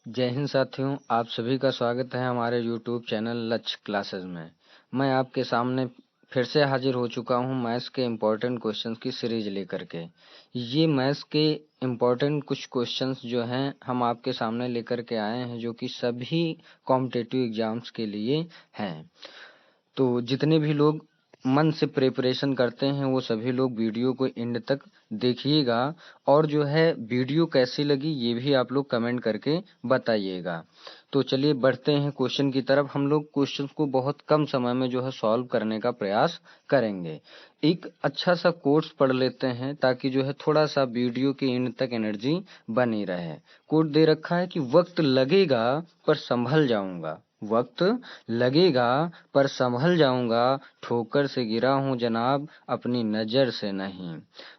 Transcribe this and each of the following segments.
जय हिंद साथियों, आप सभी का स्वागत है हमारे YouTube चैनल लक्ष्य क्लासेस में। मैं आपके सामने फिर से हाजिर हो चुका हूं मैथ्स के इम्पोर्टेंट क्वेश्चंस की सीरीज लेकर के। ये मैथ्स के इम्पोर्टेंट कुछ क्वेश्चंस जो हैं हम आपके सामने लेकर के आए हैं, जो कि सभी कॉम्पिटिटिव एग्जाम्स के लिए हैं। तो जितने भी लोग मन से प्रिपरेशन करते हैं वो सभी लोग वीडियो को एंड तक देखिएगा, और जो है वीडियो कैसी लगी ये भी आप लोग कमेंट करके बताइएगा। तो चलिए बढ़ते हैं क्वेश्चन की तरफ। हम लोग क्वेश्चन को बहुत कम समय में जो है सॉल्व करने का प्रयास करेंगे। एक अच्छा सा कोट्स पढ़ लेते हैं ताकि जो है थोड़ा सा वीडियो के एंड तक एनर्जी बनी रहे। कोट दे रखा है कि वक्त लगेगा पर संभल जाऊंगा, वक्त लगेगा पर संभल जाऊंगा, ठोकर से गिरा हूं जनाब अपनी नजर से नहीं।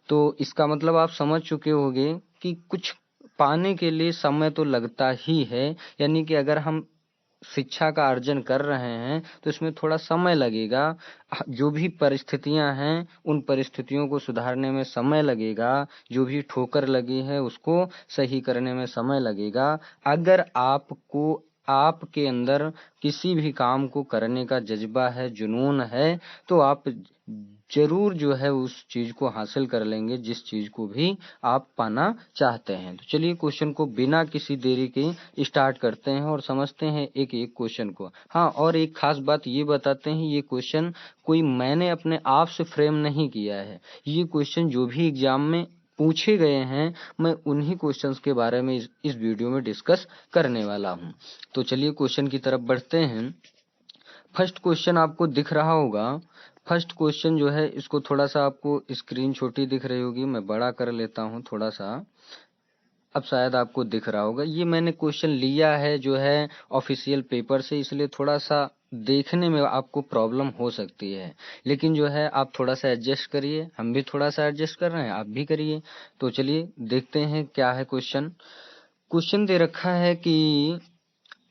तो इसका मतलब आप समझ चुके होंगे कि कुछ पाने के लिए समय तो लगता ही है, यानी कि अगर हम शिक्षा का अर्जन कर रहे हैं तो इसमें थोड़ा समय लगेगा। जो भी परिस्थितियां हैं उन परिस्थितियों को सुधारने में समय लगेगा, जो भी ठोकर लगी है उसको सही करने में समय लगेगा। अगर आपके अंदर किसी भी काम को करने का जज्बा है, जुनून है, तो आप जरूर जो है उस चीज को हासिल कर लेंगे जिस चीज को भी आप पाना चाहते हैं। तो चलिए क्वेश्चन को बिना किसी देरी के स्टार्ट करते हैं और समझते हैं एक एक क्वेश्चन को। हाँ, और एक खास बात ये बताते हैं, ये क्वेश्चन कोई मैंने अपने आप से फ्रेम नहीं किया है। ये क्वेश्चन जो भी एग्जाम में पूछे गए हैं मैं उन्हीं क्वेश्चंस के बारे में इस वीडियो में डिस्कस करने वाला हूं। तो चलिए क्वेश्चन की तरफ बढ़ते हैं। फर्स्ट क्वेश्चन आपको दिख रहा होगा। फर्स्ट क्वेश्चन जो है इसको थोड़ा सा आपको स्क्रीन छोटी दिख रही होगी, मैं बड़ा कर लेता हूं थोड़ा सा। अब शायद आपको दिख रहा होगा। ये मैंने क्वेश्चन लिया है जो है ऑफिशियल पेपर से, इसलिए थोड़ा सा देखने में आपको प्रॉब्लम हो सकती है, लेकिन जो है आप थोड़ा सा एडजस्ट करिए। हम भी थोड़ा सा एडजस्ट कर रहे हैं, आप भी करिए। तो चलिए देखते हैं क्या है क्वेश्चन। क्वेश्चन दे रखा है कि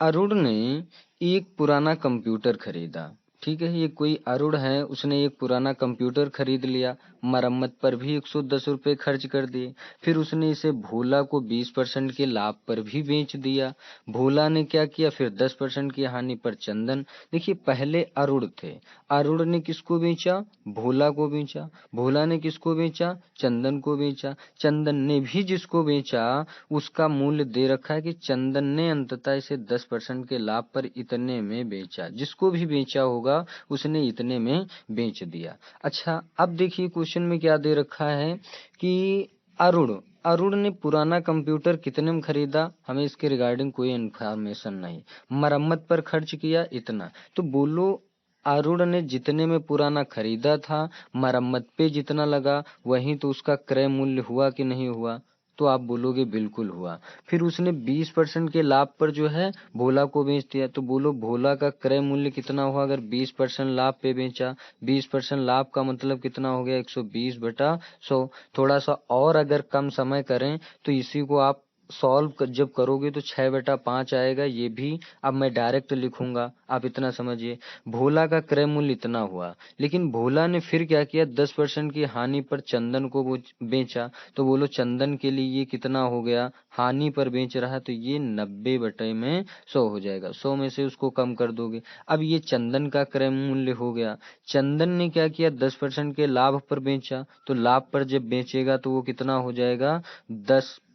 अरुण ने एक पुराना कंप्यूटर खरीदा। ठीक है, ये कोई अरुण है, उसने एक पुराना कंप्यूटर खरीद लिया, मरम्मत पर भी 110 रुपए खर्च कर दिए। फिर उसने इसे भोला को 20% के लाभ पर भी बेच दिया। भोला ने क्या किया, फिर 10% की हानि पर चंदन। देखिए पहले अरुण थे, अरुण ने किसको बेचा, भोला को बेचा। भोला ने किसको बेचा, चंदन को बेचा। चंदन ने भी जिसको बेचा उसका मूल्य दे रखा है कि चंदन ने अंततः इसे 10% के लाभ पर इतने में बेचा। जिसको भी बेचा होगा उसने इतने में बेच दिया। अच्छा, अब देखिए क्वेश्चन में क्या दे रखा है कि अरुण ने पुराना कंप्यूटर कितने में खरीदा, हमें इसके रिगार्डिंग कोई इन्फॉर्मेशन नहीं। मरम्मत पर खर्च किया इतना, तो बोलो अरुण ने जितने में पुराना खरीदा था मरम्मत पे जितना लगा वही तो उसका क्रय मूल्य हुआ कि नहीं हुआ। तो आप बोलोगे बिल्कुल हुआ। फिर उसने 20% के लाभ पर जो है भोला को बेच दिया, तो बोलो भोला का क्रय मूल्य कितना हुआ अगर 20% लाभ पे बेचा। 20% लाभ का मतलब कितना हो गया, 120/100। थोड़ा सा और अगर कम समय करें तो इसी को आप सॉल्व जब करोगे तो 6/5 आएगा। ये भी अब मैं डायरेक्ट लिखूंगा, आप इतना समझिए। भोला का क्रय मूल्य इतना हुआ, लेकिन भोला ने फिर क्या किया, 10% की हानि पर चंदन को बेचा। तो बोलो चंदन के लिए ये कितना हो गया, हानि पर बेच रहा है तो ये 90/100 हो जाएगा। 100 में से उसको कम कर दोगे। अब ये चंदन का क्रय मूल्य हो गया। चंदन ने क्या किया, 10% के लाभ पर बेचा, तो लाभ पर जब बेचेगा तो वो कितना हो जाएगा,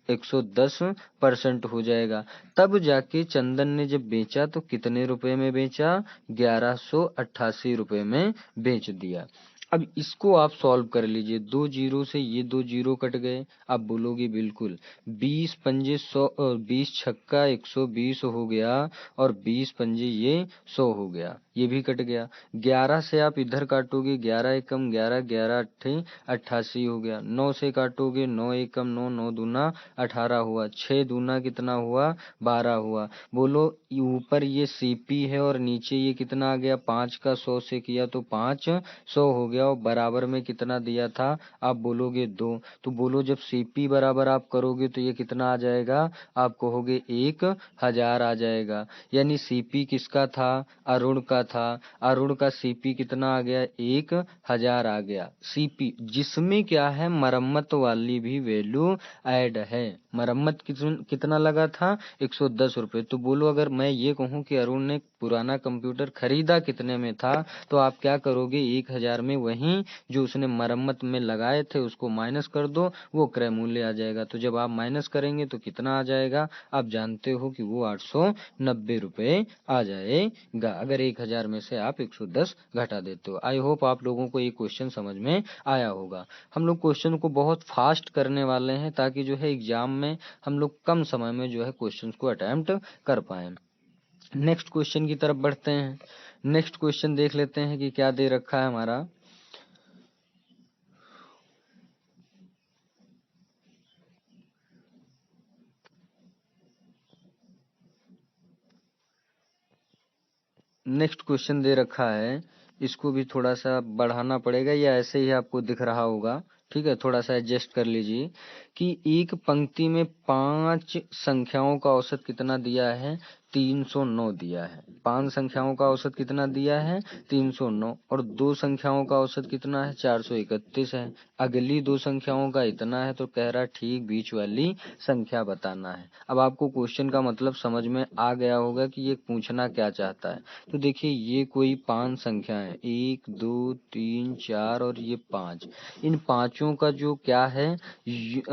110% हो जाएगा। तब जाके चंदन ने जब बेचा तो कितने रुपए में बेचा, 1188 रुपए में बेच दिया। अब इसको आप सॉल्व कर लीजिए। 2 जीरो से ये 2 जीरो कट गए। आप बोलोगे बिल्कुल 20 पंजे 100 और 20 छक्का 120 हो गया, और 20 पंजे ये 100 हो गया, ये भी कट गया। 11 से आप इधर काटोगे, 11 एकम 11, 11 अट्ठे 88 हो गया। 9 से काटोगे, 9 एकम 9, 9 दूना 18 हुआ। 6 दूना कितना हुआ, 12 हुआ। बोलो ऊपर ये सीपी है और नीचे ये कितना आ गया, 5 का 100 से किया तो 500 हो गया, और बराबर में कितना दिया था, आप बोलोगे 2। तो बोलो जब सीपी बराबर आप करोगे तो ये कितना आ जाएगा, आप कहोगे 1000 आ जाएगा। यानी सीपी किसका था, अरुण का था। अरुण का सीपी कितना आ गया, 1000 आ गया। सीपी जिसमें क्या है, मरम्मत वाली भी वैल्यू ऐड है। मरम्मत कितना लगा था, 110 रुपए। तो बोलो अगर मैं ये कहूँ कि अरुण ने पुराना कंप्यूटर खरीदा कितने में था, तो आप क्या करोगे, 1000 में वही जो उसने मरम्मत में लगाए थे उसको माइनस कर दो, वो क्रय मूल्य आ जाएगा। तो जब आप माइनस करेंगे तो कितना आ जाएगा, आप जानते हो कि वो 890 रुपए आ जाएगा, अगर 1000 में से आप 110 घटा देते हो। आई होप आप लोगों को ये क्वेश्चन समझ में आया होगा। हम लोग क्वेश्चन को बहुत फास्ट करने वाले हैं ताकि जो है एग्जाम में हम लोग कम समय में जो है क्वेश्चन को अटेम्प्ट कर पाए। नेक्स्ट क्वेश्चन की तरफ बढ़ते हैं। नेक्स्ट क्वेश्चन देख लेते हैं कि क्या दे रखा है हमारा। नेक्स्ट क्वेश्चन दे रखा है, इसको भी थोड़ा सा बढ़ाना पड़ेगा या ऐसे ही आपको दिख रहा होगा, ठीक है, थोड़ा सा एडजस्ट कर लीजिए। कि एक पंक्ति में 5 संख्याओं का औसत कितना दिया है, 309 दिया है। 5 संख्याओं का औसत कितना दिया है, 309, और 2 संख्याओं का औसत कितना है, 431 है। अगली 2 संख्याओं का इतना है, तो कह रहा ठीक बीच वाली संख्या बताना है। अब आपको क्वेश्चन का मतलब समझ में आ गया होगा कि ये पूछना क्या चाहता है। तो देखिए ये कोई 5 संख्या है, 1 2 3 4 और ये 5। इन पांचों का जो क्या है,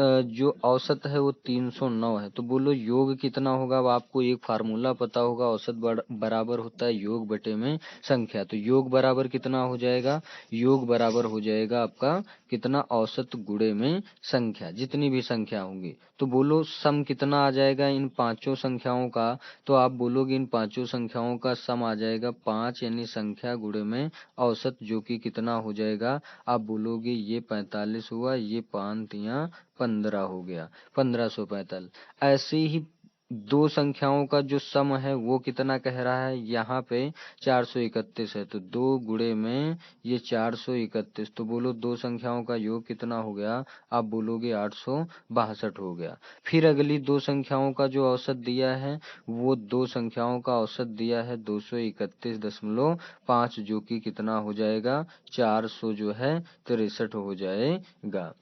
जो औसत है वो 309 है। तो बोलो योग कितना होगा। अब आपको एक फार्मूला पता होगा, औसत बराबर होता है योग बटे में संख्या। तो योग बराबर कितना हो जाएगा, योग बराबर हो जाएगा आपका कितना, औसत गुणे में संख्या, जितनी भी संख्या होंगी। तो बोलो सम कितना आ जाएगा इन पांचों संख्याओं का। तो आप बोलोगे इन पांचों संख्याओं का सम आ जाएगा 5, यानी संख्या गुणे में औसत, जो कि कितना हो जाएगा, आप बोलोगे ये 45 हुआ, ये 5 तिया 15 हो गया, 1545। ऐसे ही 2 संख्याओं का जो सम है वो कितना कह रहा है, यहाँ पे 431 है। तो 2 गुणे में ये 431। तो बोलो 2 संख्याओं का योग कितना हो गया, आप बोलोगे 862 हो गया। फिर अगली 2 संख्याओं का जो औसत दिया है, वो 2 संख्याओं का औसत दिया है 231.5, जो कि कितना हो जाएगा, 400 जो है 63 हो जाएगा।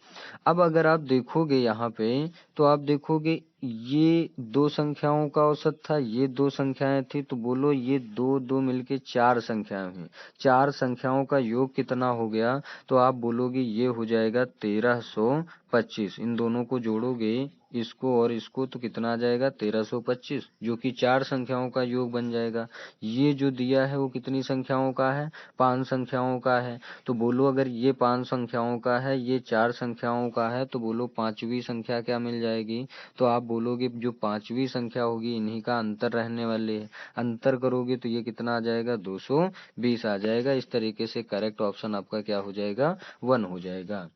अब अगर आप देखोगे यहाँ पे, तो आप देखोगे ये 2 संख्याओं का औसत था, ये 2 संख्याएं थी। तो बोलो ये 2 2 मिलके 4 संख्याएं हुई, 4 संख्याओं का योग कितना हो गया। तो आप बोलोगे ये हो जाएगा 1325। इन दोनों को जोड़ोगे, इसको और इसको, तो कितना आ जाएगा, 1325, जो कि 4 संख्याओं का योग बन जाएगा। ये जो दिया है वो कितनी संख्याओं का है, 5 संख्याओं का है। तो बोलो अगर ये 5 संख्याओं का है, ये 4 संख्याओं का है, तो बोलो पांचवी संख्या क्या मिल जाएगी। तो आप बोलोगे जो पांचवी संख्या होगी इन्हीं का अंतर रहने वाले है। अंतर करोगे तो ये कितना आ जाएगा, 220 आ जाएगा। इस तरीके से करेक्ट ऑप्शन आपका क्या हो जाएगा, 1 हो जाएगा।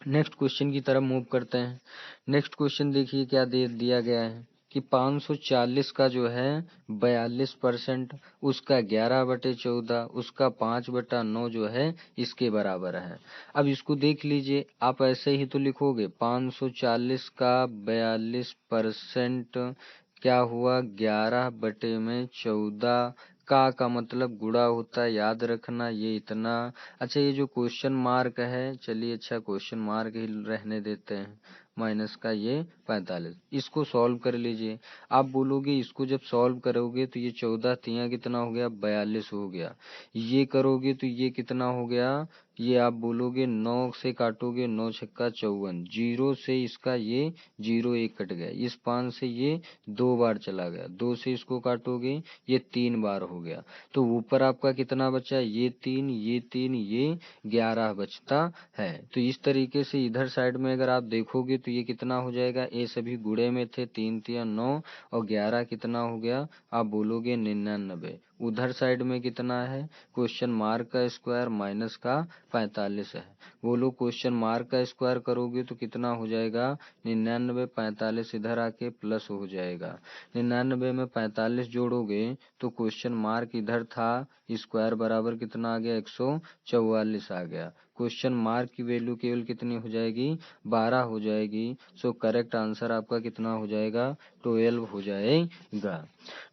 नेक्स्ट क्वेश्चन की तरफ मूव करते हैं। नेक्स्ट क्वेश्चन देखिए क्या दे दिया गया है कि 540 का जो है 42%, उसका 11/14, उसका 5/9 जो है इसके बराबर है। अब इसको देख लीजिए, आप ऐसे ही तो लिखोगे 540 का 42% क्या हुआ, 11/14। का मतलब गुणा होता है, याद रखना ये इतना। अच्छा ये जो क्वेश्चन मार्क है, चलिए अच्छा क्वेश्चन मार्क ही रहने देते हैं, माइनस का ये 45, इसको सॉल्व कर लीजिए। आप बोलोगे इसको जब सॉल्व करोगे तो ये 14 तिया कितना हो गया, 42 हो गया। ये करोगे तो ये कितना हो गया, ये आप बोलोगे 9 से काटोगे, 9 छक्का 54, 0 से इसका ये 0 1 कट गया, इस 5 से ये 2 बार चला गया, 2 से इसको काटोगे ये 3 बार हो गया। तो ऊपर आपका कितना बचा, ये 3 ये 3 ये 11 बचता है। तो इस तरीके से इधर साइड में अगर आप देखोगे तो ये कितना हो जाएगा, ये सभी गुणे में थे, 3 तिया 9 और 11 कितना हो गया, आप बोलोगे 99। उधर साइड में कितना है, क्वेश्चन मार्क का स्क्वायर माइनस का 45 है। बोलो क्वेश्चन मार्क का स्क्वायर करोगे तो कितना हो जाएगा, 99, 45 इधर आके प्लस हो जाएगा। 99 में 45 जोड़ोगे तो क्वेश्चन मार्क इधर था, स्क्वायर बराबर कितना आ गया, 144 आ गया। क्वेश्चन मार्क की वैल्यू केवल कितनी हो जाएगी, 12 हो जाएगी। सो करेक्ट आंसर आपका कितना हो जाएगा, 12 हो जाएगा।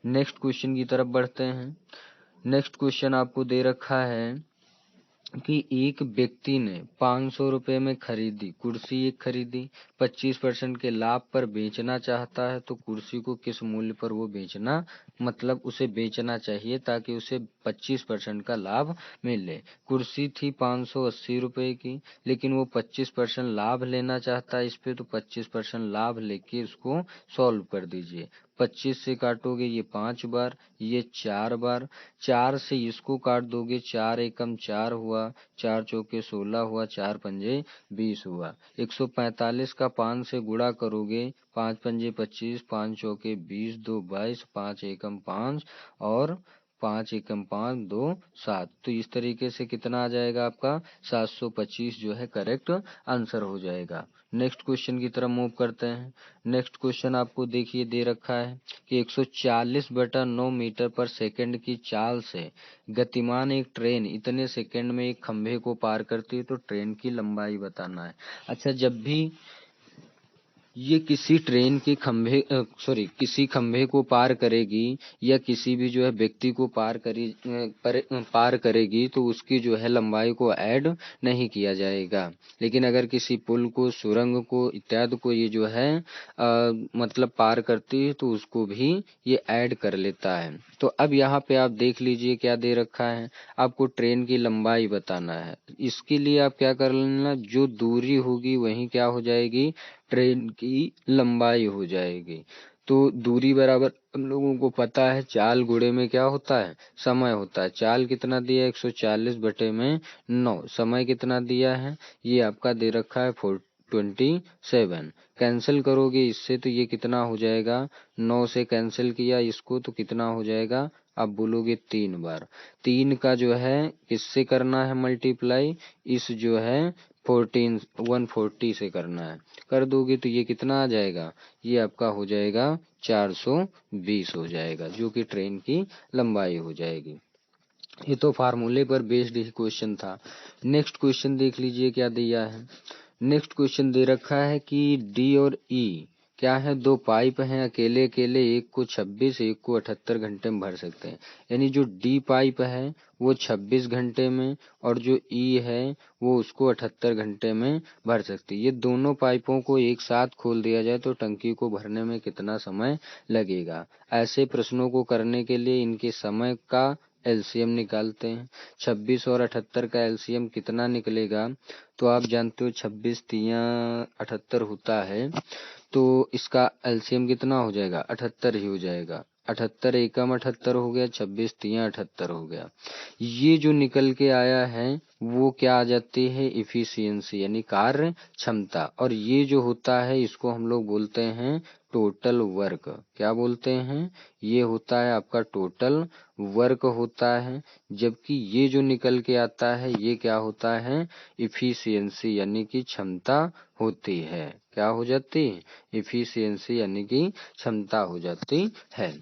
नेक्स्ट क्वेश्चन की तरफ बढ़ते हैं। नेक्स्ट क्वेश्चन आपको दे रखा है कि एक व्यक्ति ने 500 रुपए में खरीदी कुर्सी एक खरीदी, 25% के लाभ पर बेचना चाहता है, तो कुर्सी को किस मूल्य पर वो बेचना, मतलब उसे बेचना चाहिए ताकि उसे 25% का लाभ मिले। कुर्सी थी 580 रुपए की, लेकिन वो 25% लाभ लेना चाहता है इस पे, तो 25% लाभ लेके उसको सॉल्व कर दीजिए। 25 से काटोगे ये 5 बार, ये 4 बार, 4 से इसको काट दोगे, 4 एकम 4 हुआ, 4 चौके 16 हुआ, 4 पंजे 20 हुआ। 145 का 5 से गुणा करोगे, 5 पंजे 25, 5 चौके 20, 2 22, 5 एकम 5 और 5 एकम 5, 2 7। तो इस तरीके से कितना आ जाएगा आपका 725 जो है करेक्ट आंसर हो जाएगा। नेक्स्ट क्वेश्चन की तरफ मूव करते हैं। नेक्स्ट क्वेश्चन आपको देखिए दे रखा है कि 140/9 मीटर पर सेकंड की चाल से गतिमान एक ट्रेन इतने सेकंड में एक खंभे को पार करती है, तो ट्रेन की लंबाई बताना है। अच्छा, जब भी ये किसी ट्रेन के खंभे किसी खंभे को पार करेगी या किसी भी जो है व्यक्ति को पार करेगी, तो उसकी जो है लंबाई को ऐड नहीं किया जाएगा। लेकिन अगर किसी पुल को, सुरंग को इत्यादि को ये जो है मतलब पार करती है, तो उसको भी ये ऐड कर लेता है। तो अब यहाँ पे आप देख लीजिए क्या दे रखा है, आपको ट्रेन की लंबाई बताना है। इसके लिए आप क्या कर लेना, जो दूरी होगी वही क्या हो जाएगी, ट्रेन की लंबाई हो जाएगी। तो दूरी बराबर हम लोगों को पता है, चाल गुणे में क्या होता है, समय होता है। चाल कितना दिया है, 140/9। समय कितना दिया है, ये आपका दे रखा है 427। कैंसिल करोगे इससे तो ये कितना हो जाएगा, 9 से कैंसिल किया इसको तो कितना हो जाएगा, आप बोलोगे 3 बार। 3 का जो है किससे करना है मल्टीप्लाई, इस जो है 140 से करना है। कर दोगे तो ये कितना आ जाएगा, ये आपका हो जाएगा 420 हो जाएगा, जो कि ट्रेन की लंबाई हो जाएगी। ये तो फार्मूले पर बेस्ड ही क्वेश्चन था। नेक्स्ट क्वेश्चन देख लीजिए क्या दिया है। नेक्स्ट क्वेश्चन दे रखा है कि डी और ई क्या है, दो पाइप हैं, अकेले अकेले एक को 26 एक को 78 घंटे में भर सकते हैं। यानी जो डी पाइप है वो 26 घंटे में और जो ई है वो उसको 78 घंटे में भर सकती है। ये दोनों पाइपों को एक साथ खोल दिया जाए तो टंकी को भरने में कितना समय लगेगा। ऐसे प्रश्नों को करने के लिए इनके समय का एलसीएम निकालते हैं। 26 और 78 का एलसीएम कितना निकलेगा, तो आप जानते हो 26 तिया 78 होता है, तो इसका एलसीएम कितना हो जाएगा, 78 ही हो जाएगा। 78 एकम 78 हो गया, 26 तिया 78 हो गया। ये जो निकल के आया है वो क्या आ जाती है, इफिशियंसी यानी कार्य क्षमता। और ये जो होता है इसको हम लोग बोलते हैं टोटल वर्क। क्या बोलते हैं, ये होता है आपका टोटल वर्क होता है। जबकि ये जो निकल के आता है ये क्या होता है, इफिशियंसी यानी कि क्षमता होती है। क्या हो जाती है, इफिशियंसी यानी कि क्षमता हो जाती है।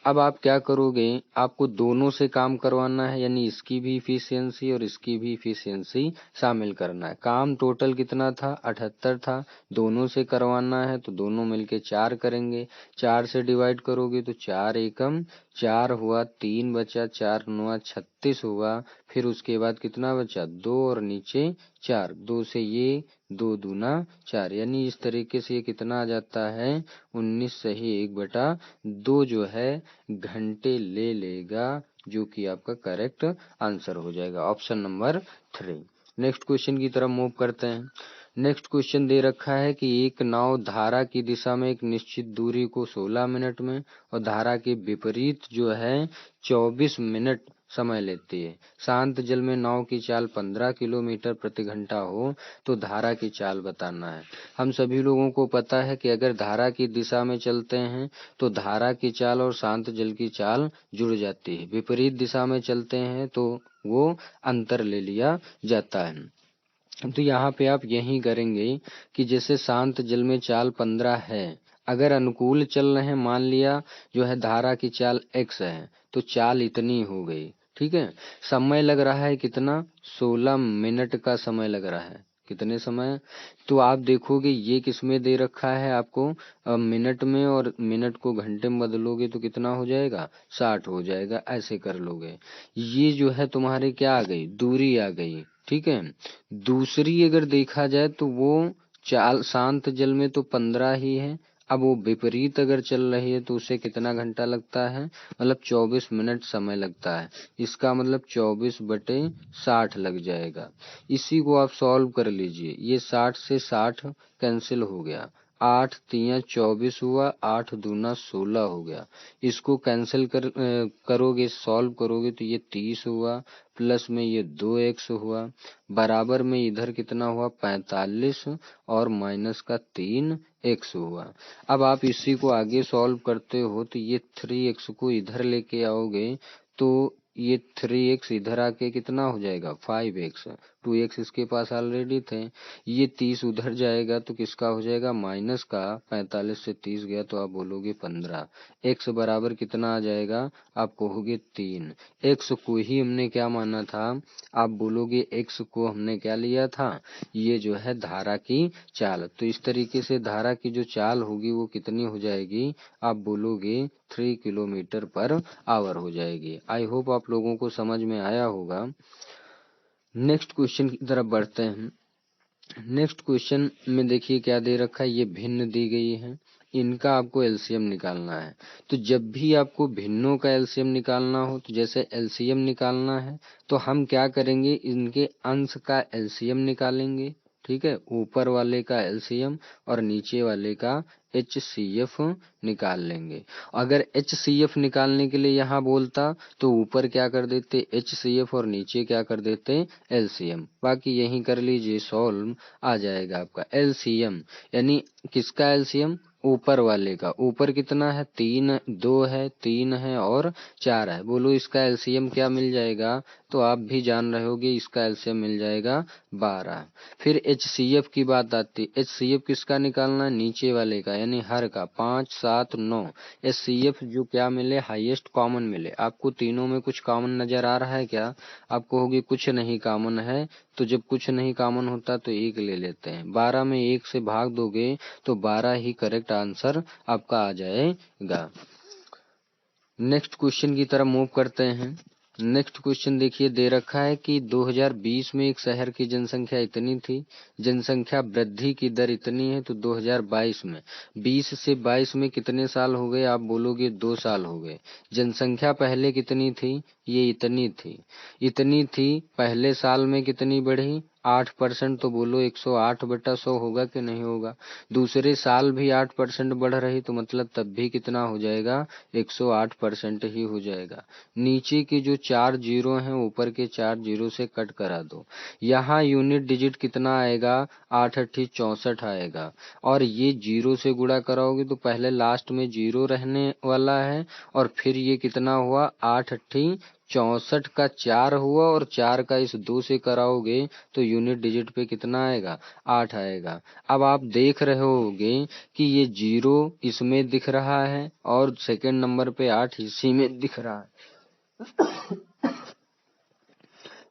अब आप क्या करोगे, आपको दोनों से काम करवाना है, यानी इसकी भी इफिशियंसी और इसकी भी इफिशियंसी शामिल करना है। काम टोटल कितना था, 78 था, दोनों से करवाना है तो दोनों मिलके 4 करेंगे। 4 से डिवाइड करोगे तो 4 एकम 4 हुआ, 3 बचा, 4 9 36 हुआ। फिर उसके बाद कितना बचा, 2 और नीचे 4, 2 से ये 2 दूना 4, यानी इस तरीके से ये कितना आ जाता है, 19 सही 1/2 जो है घंटे ले लेगा, जो कि आपका करेक्ट आंसर हो जाएगा, ऑप्शन नंबर 3। नेक्स्ट क्वेश्चन की तरफ मूव करते हैं। नेक्स्ट क्वेश्चन दे रखा है कि एक नाव धारा की दिशा में एक निश्चित दूरी को 16 मिनट में और धारा के विपरीत जो है 24 मिनट समय लेती है। शांत जल में नाव की चाल 15 किलोमीटर प्रति घंटा हो तो धारा की चाल बताना है। हम सभी लोगों को पता है कि अगर धारा की दिशा में चलते हैं तो धारा की चाल और शांत जल की चाल जुड़ जाती है, विपरीत दिशा में चलते हैं तो वो अंतर ले लिया जाता है। तो यहाँ पे आप यही करेंगे कि जैसे शांत जल में चाल 15 है, अगर अनुकूल चल रहे हैं, मान लिया जो है धारा की चाल x है तो चाल इतनी हो गई, ठीक है। समय लग रहा है कितना, 16 मिनट का समय लग रहा है। कितने समय, तो आप देखोगे ये किसमें दे रखा है आपको, मिनट में, और मिनट को घंटे में बदलोगे तो कितना हो जाएगा, 60 हो जाएगा। ऐसे कर लोगे, ये जो है तुम्हारे क्या आ गई, दूरी आ गई, ठीक है। दूसरी अगर देखा जाए तो वो शांत जल में तो 15 ही है। अब वो विपरीत अगर चल रही है तो उसे कितना घंटा लगता है, मतलब 24 मिनट समय लगता है। इसका मतलब 24/60 लग जाएगा। इसी को आप सॉल्व कर लीजिए। ये 60 से 60 कैंसिल हो गया, 8 तिया 24 हुआ, 8 दूना 16 हो गया। इसको कैंसिल करोगे, सॉल्व करोगे तो ये 30 हुआ, प्लस में ये 2x हुआ, बराबर में इधर कितना हुआ 45, और माइनस का 3x हुआ। अब आप इसी को आगे सॉल्व करते हो तो ये 3x को इधर लेके आओगे तो ये 3x इधर आके कितना हो जाएगा 5x, 2x इसके पास ऑलरेडी थे। ये 30 उधर जाएगा तो किसका हो जाएगा माइनस का, 45 से 30 गया तो आप बोलोगे 15। x बराबर कितना आ जाएगा, आप कहोगे 3। x को ही हमने क्या माना था, आप बोलोगे x को हमने क्या लिया था, ये जो है धारा की चाल। तो इस तरीके से धारा की जो चाल होगी वो कितनी हो जाएगी, आप बोलोगे 3 किलोमीटर पर आवर हो जाएगी। आई होप आप लोगों को समझ में आया होगा। नेक्स्ट क्वेश्चन की तरफ बढ़ते हैं। नेक्स्ट क्वेश्चन में देखिए क्या दे रखा है, ये भिन्न दी गई है, इनका आपको एलसीएम निकालना है। तो जब भी आपको भिन्नों का एलसीएम निकालना हो, तो जैसे एलसीएम निकालना है तो हम क्या करेंगे, इनके अंश का एलसीएम निकालेंगे। ठीक है, ऊपर वाले का एलसीएम और नीचे वाले का एचसीएफ निकाल लेंगे। अगर एचसीएफ निकालने के लिए यहाँ बोलता तो ऊपर क्या कर देते एचसीएफ और नीचे क्या कर देते एलसीएम। बाकी यहीं कर लीजिए, सॉल्व आ जाएगा आपका एलसीएम। यानी किसका एलसीएम, ऊपर वाले का। ऊपर कितना है 3, 2 है, 3 है और 4 है। बोलो इसका एलसीएम क्या मिल जाएगा, तो आप भी जान रहे होगे इसका एलसीएम मिल जाएगा 12। फिर एचसीएफ की बात आती है। एचसीएफ किसका निकालना है, नीचे वाले का, यानी हर का 5, 7, 9। एचसीएफ जो क्या मिले, हाईएस्ट कॉमन मिले। आपको तीनों में कुछ कॉमन नजर आ रहा है क्या, आप कहोगे कुछ नहीं कॉमन है। तो जब कुछ नहीं कॉमन होता तो 1 ले लेते हैं। 12 में 1 से भाग दोगे तो 12 ही करेक्ट आंसर आपका आ जाएगा। नेक्स्ट क्वेश्चन की तरफ मूव करते हैं। नेक्स्ट क्वेश्चन देखिए दे रखा है कि 2020 में एक शहर की जनसंख्या इतनी थी, जनसंख्या वृद्धि की दर इतनी है, तो 2022 में 20 से 22 में कितने साल हो गए, आप बोलोगे 2 साल हो गए। जनसंख्या पहले कितनी थी, ये इतनी थी, इतनी थी। पहले साल में कितनी बढ़ी 8%, तो बोलो 108/100 होगा कि नहीं होगा। दूसरे साल भी 8% बढ़ रही तो मतलब तब भी कितना हो जाएगा 108% ही हो जाएगा। नीचे के जो 4 जीरो हैं ऊपर के 4 जीरो से कट करा दो। यहाँ यूनिट डिजिट कितना आएगा 8 8 64 आएगा। और ये जीरो से गुणा कराओगे तो पहले लास्ट में जीरो रहने वाला है, और फिर ये कितना हुआ 8 8 64 का 4 हुआ, और 4 का इस 2 से कराओगे तो यूनिट डिजिट पे कितना आएगा 8 आएगा। अब आप देख रहे होगे कि ये जीरो इसमें दिख रहा है और सेकंड नंबर पे 8 इसी में दिख रहा है।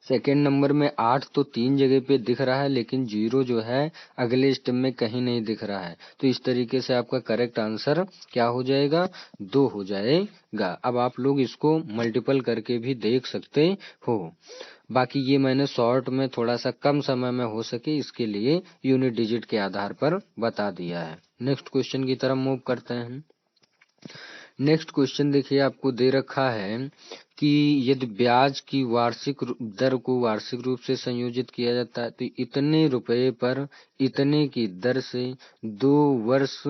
सेकेंड नंबर में 8 तो 3 जगह पे दिख रहा है, लेकिन जीरो जो है अगले स्टेप में कहीं नहीं दिख रहा है। तो इस तरीके से आपका करेक्ट आंसर क्या हो जाएगा 2 हो जाएगा। अब आप लोग इसको मल्टीपल करके भी देख सकते हो। बाकी ये मैंने शॉर्ट में थोड़ा सा कम समय में हो सके इसके लिए यूनिट डिजिट के आधार पर बता दिया है। नेक्स्ट क्वेश्चन की तरफ मूव करते हैं। नेक्स्ट क्वेश्चन देखिए आपको दे रखा है कि यदि ब्याज की वार्षिक दर को वार्षिक रूप से संयोजित किया जाता है तो इतने रुपए पर इतने की दर से 2 वर्ष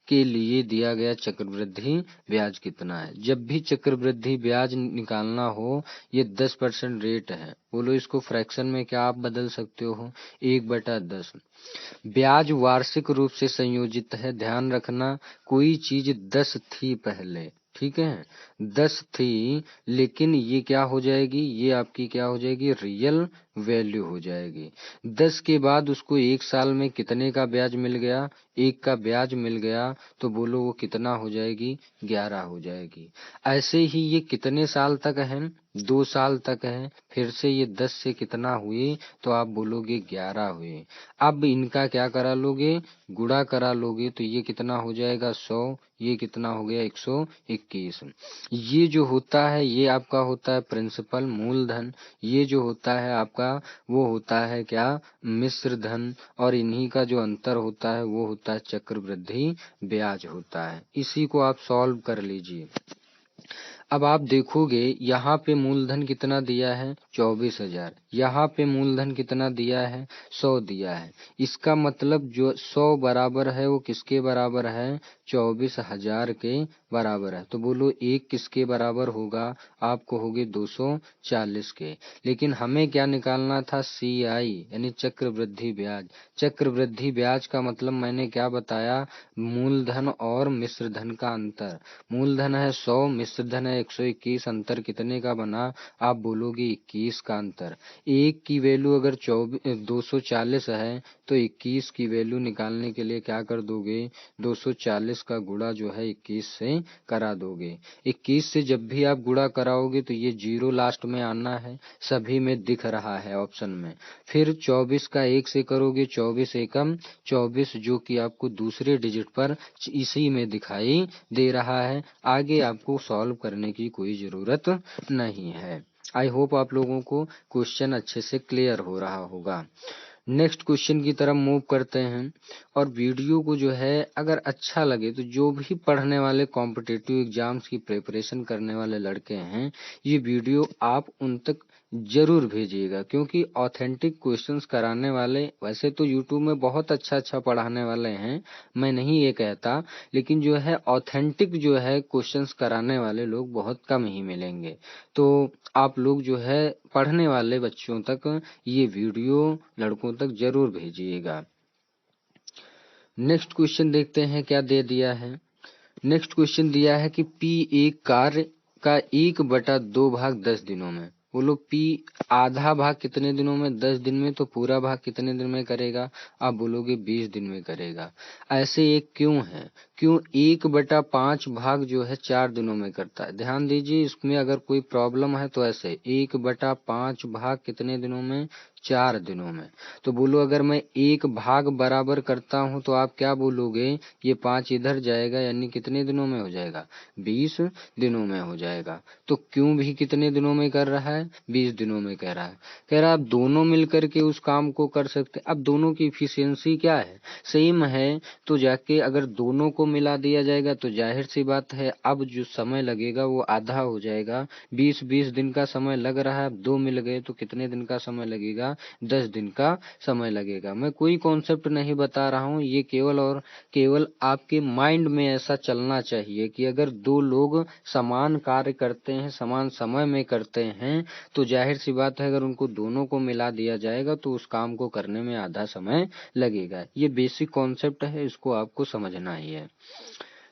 के लिए दिया गया चक्रवृद्धि ब्याज कितना है। जब भी चक्रवृद्धि ब्याज निकालना हो, ये 10% रेट है। बोलो इसको फ्रैक्शन में क्या आप बदल सकते हो, 1/10। ब्याज वार्षिक रूप से संयोजित है। ध्यान रखना कोई चीज 10 थी पहले, ठीक है 10 थी, लेकिन ये क्या हो जाएगी, ये आपकी क्या हो जाएगी रियल वैल्यू हो जाएगी। 10 के बाद उसको 1 साल में कितने का ब्याज मिल गया, 1 का ब्याज मिल गया, तो बोलो वो कितना हो जाएगी 11 हो जाएगी। ऐसे ही ये कितने साल तक है, 2 साल तक है। फिर से ये 10 से कितना हुए, तो आप बोलोगे 11 हुए। अब इनका क्या करा लोगे, गुणा करा लोगे, तो ये कितना हो जाएगा 100, ये कितना हो गया 121। ये जो होता है ये आपका होता है प्रिंसिपल मूलधन, ये जो होता है आपका का वो होता है क्या, मिश्र धन, और इन्हीं का जो अंतर होता है वो होता है चक्रवृद्धि ब्याज होता है। इसी को आप सॉल्व कर लीजिए। अब आप देखोगे यहाँ पे मूलधन कितना दिया है, 24,000। यहाँ पे मूलधन कितना दिया है, 100 दिया है। इसका मतलब जो 100 बराबर है वो किसके बराबर है, 24,000 के बराबर है। तो बोलो एक किसके बराबर होगा, आप कहोगे 240 के। लेकिन हमें क्या निकालना था, CI यानी चक्रवृद्धि ब्याज। चक्रवृद्धि ब्याज का मतलब मैंने क्या बताया, मूलधन और मिश्र धन का अंतर। मूलधन है 100, मिश्र धन है 121, अंतर कितने का बना, आप बोलोगे 21 का अंतर। एक की वैल्यू अगर 240 है तो 21 की वैल्यू निकालने के लिए क्या कर दोगे, 240 का गुणा जो है 21 से करा दोगे। 21 से जब भी आप गुणा कराओगे तो ये 0 लास्ट में आना है, सभी में दिख रहा है ऑप्शन में। फिर 24 का 1 से करोगे, 24 एकम 24, जो कि आपको दूसरे डिजिट पर इसी में दिखाई दे रहा है। आगे आपको सॉल्व करने की कोई जरूरत नहीं है। आई होप आप लोगों को क्वेश्चन अच्छे से क्लियर हो रहा होगा। नेक्स्ट क्वेश्चन की तरफ मूव करते हैं। और वीडियो को जो है अगर अच्छा लगे तो जो भी पढ़ने वाले कॉम्पिटिटिव एग्जाम्स की प्रिपरेशन करने वाले लड़के हैं, ये वीडियो आप उन तक जरूर भेजिएगा, क्योंकि ऑथेंटिक क्वेश्चंस कराने वाले वैसे तो यूट्यूब में बहुत अच्छा पढ़ाने वाले हैं, मैं नहीं ये कहता, लेकिन जो है ऑथेंटिक जो है क्वेश्चंस कराने वाले लोग बहुत कम ही मिलेंगे। तो आप लोग जो है पढ़ने वाले बच्चों तक ये वीडियो लड़कों तक जरूर भेजिएगा। नेक्स्ट क्वेश्चन देखते हैं क्या दे दिया है। नेक्स्ट क्वेश्चन दिया है कि P एक कार्य का 1/2 भाग 10 दिनों में। बोलो P आधा भाग कितने दिनों में, 10 दिन में, तो पूरा भाग कितने दिन में करेगा, आप बोलोगे 20 दिन में करेगा। ऐसे एक क्यों है, क्यों 1/5 भाग जो है 4 दिनों में करता है। ध्यान दीजिए, इसमें अगर कोई प्रॉब्लम है तो ऐसे 1/5 भाग कितने दिनों में, 4 दिनों में। तो बोलो अगर मैं एक भाग बराबर करता हूं तो आप क्या बोलोगे, ये 5 इधर जाएगा, यानी कितने दिनों में हो जाएगा, 20 दिनों में हो जाएगा। तो क्यों भी कितने दिनों में कर रहा है, 20 दिनों में कह रहा है। कह रहा है आप दोनों मिलकर के उस काम को कर सकते। अब दोनों की इफिशियंसी क्या है, सेम है, तो जाके अगर दोनों को मिला दिया जाएगा तो जाहिर सी बात है अब जो समय लगेगा वो आधा हो जाएगा। 20 दिन का समय लग रहा है, अब 2 मिल गए तो कितने दिन का समय लगेगा, 10 दिन का समय लगेगा। मैं कोई कॉन्सेप्ट नहीं बता रहा हूँ, ये केवल और केवल आपके माइंड में ऐसा चलना चाहिए कि अगर 2 लोग समान कार्य करते हैं, समान समय में करते हैं, तो जाहिर सी बात है अगर उनको दोनों को मिला दिया जाएगा तो उस काम को करने में आधा समय लगेगा। ये बेसिक कॉन्सेप्ट है, इसको आपको समझना ही है।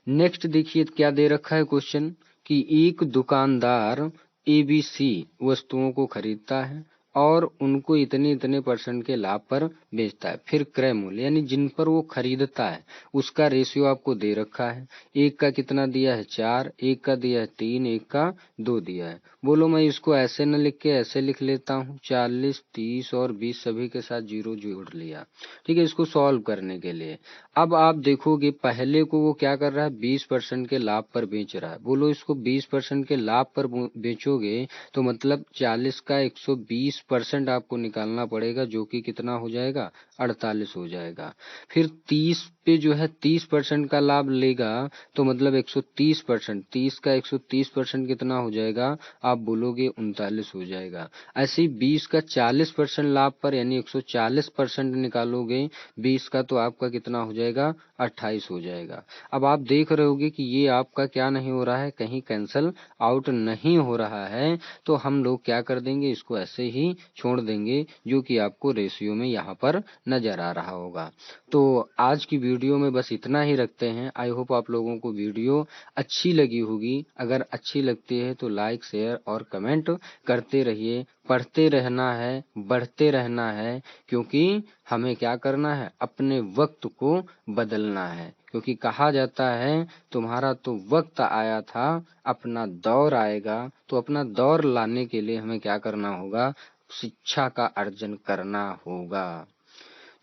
नेक्स्ट देखिए क्या दे रखा है क्वेश्चन, कि एक दुकानदार ABC वस्तुओं को खरीदता है और उनको इतने इतने % के लाभ पर बेचता है। फिर क्रय मूल्य यानी जिन पर वो खरीदता है उसका रेशियो आपको दे रखा है। एक का कितना दिया है, 4, एक का दिया है 3, एक का 2 दिया है। बोलो मैं इसको ऐसे न लिख के ऐसे लिख लेता हूँ, 40, 30 और 20 सभी के साथ 0 जोड़ लिया, ठीक है, इसको सॉल्व करने के लिए। अब आप देखोगे पहले को वो क्या कर रहा है, 20% के लाभ पर बेच रहा है। बोलो इसको 20% के लाभ पर बेचोगे तो मतलब 40 का 120% आपको निकालना पड़ेगा, जो कि कितना हो जाएगा, 48 हो जाएगा। फिर 30 पे जो है 30% का लाभ लेगा तो मतलब 130%, 30 का 130% कितना हो जाएगा, आप बोलोगे 39 हो जाएगा। ऐसे ही 20 का 40% लाभ पर यानी 140% निकालोगे 20 का, तो आपका कितना हो जाएगा, 28 हो जाएगा। अब आप देख रहे होगे कि ये आपका क्या नहीं हो रहा है, कहीं कैंसल आउट नहीं हो रहा है, तो हम लोग क्या कर देंगे, इसको ऐसे ही छोड़ देंगे, जो कि आपको रेशियो में यहाँ पर नजर आ रहा होगा। तो आज की वीडियो में बस इतना ही रखते हैं। आई होप आप लोगों को वीडियो अच्छी लगी होगी। अगर अच्छी लगती है तो लाइक, शेयर और कमेंट करते रहिए। पढ़ते रहना है, बढ़ते रहना है, क्योंकि हमें क्या करना है, अपने वक्त को बदलना है। क्योंकि कहा जाता है तुम्हारा तो वक्त आया था, अपना दौर आएगा। तो अपना दौर लाने के लिए हमें क्या करना होगा, शिक्षा का अर्जन करना होगा।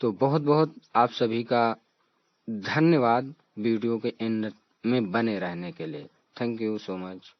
तो बहुत बहुत आप सभी का धन्यवाद वीडियो के एंड में बने रहने के लिए। Thank you so much.